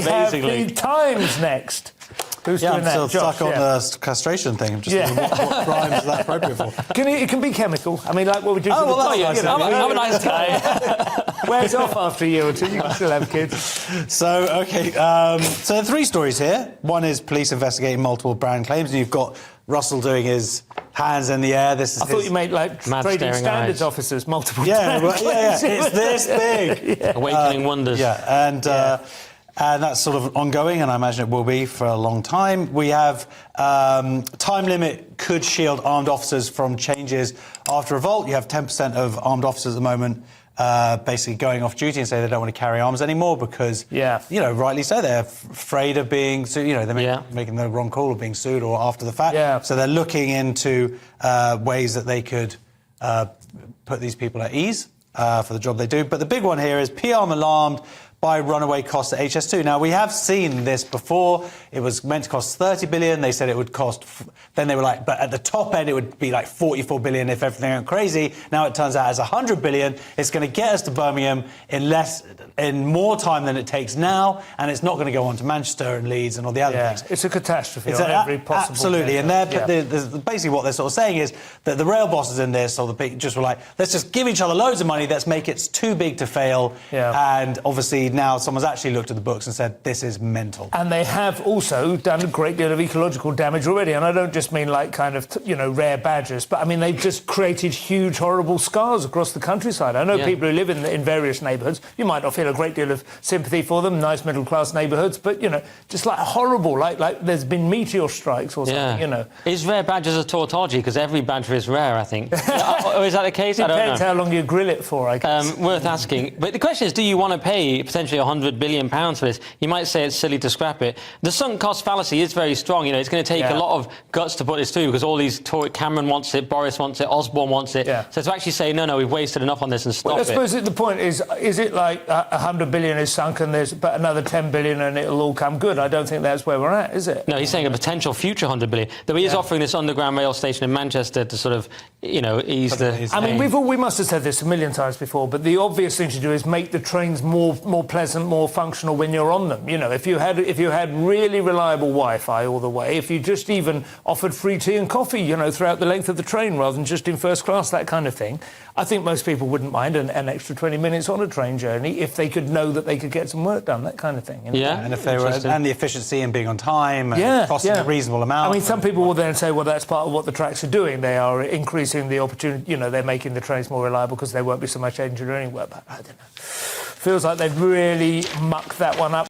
amazingly. We have the Times next. Who's doing I'm that? still Josh, stuck on the castration thing. I'm just thinking, what crimes is that appropriate for? It can be chemical. I mean, like what we do. Oh, well, that's nice. I'm a nice guy. Wears off after a year or two. You can still have kids. So, OK, so there are 3 stories here. One is police investigating multiple brand claims, and you've got Russell doing his hands in the air. This is I thought you made like Mad trading staring standards eyes. officers, multiple. Yeah, brand it's claims. this big. Awakening wonders. Yeah, and that's sort of ongoing, and I imagine it will be for a long time. We have time limit could shield armed officers from changes after revolt. You have 10% of armed officers at the moment basically going off duty and say they don't want to carry arms anymore because, rightly so, they're afraid of being sued. They're making the wrong call of being sued or after the fact. Yeah. So they're looking into ways that they could put these people at ease for the job they do. But the big one here is PR alarmed by runaway costs at HS2. Now, we have seen this before. It was meant to cost 30 billion. They said it would cost... Then they were like, but at the top end, it would be like 44 billion if everything went crazy. Now it turns out it's 100 billion. It's going to get us to Birmingham in more time than it takes now, and it's not going to go on to Manchester and Leeds and all the other things. It's a catastrophe on every possible... Absolutely. And basically what they're sort of saying is that the rail bosses in this, or the big, just were like, let's just give each other loads of money, let's make it too big to fail. Yeah. And obviously now someone's actually looked at the books and said, this is mental. And they have also done a great deal of ecological damage already. And I don't just mean like kind of, rare badgers, but I mean, they've just created huge, horrible scars across the countryside. I know people who live in various neighbourhoods. You might not feel a great deal of sympathy for them, nice middle-class neighbourhoods, but, just like horrible, like there's been meteor strikes or something, Is rare badgers a tautology? Because every badger is rare, I think. Or is that the case? I don't know. Depends how long you grill it for, I guess. Worth asking. But the question is, do you want to pay potentially £100 billion for this? You might say it's silly to scrap it. The sunk cost fallacy is very strong. It's going to take a lot of guts to put this through because all these Cameron wants it, Boris wants it, Osborne wants it. Yeah. So to actually say, no, we've wasted enough on this and stop I suppose the point is it like 100 billion is sunk and there's but another 10 billion and it'll all come good? I don't think that's where we're at, is it? No, he's saying a potential future 100 billion. Though he is offering this underground rail station in Manchester to sort of, ease the... I mean, we must have said this a million times before, but the obvious thing to do is make the trains more pleasant, more functional when you're on them. If you had really reliable Wi-Fi all the way, if you just even offered free tea and coffee, throughout the length of the train rather than just in first class, that kind of thing, I think most people wouldn't mind an extra 20 minutes on a train journey if they could know that they could get some work done, that kind of thing. Yeah, and if they were, and the efficiency in being on time, and costing a reasonable amount. I mean, some people will then say, well, that's part of what the tracks are doing. They are increasing the opportunity, they're making the trains more reliable because there won't be so much engineering work. But I don't know. Feels like they've really mucked that one up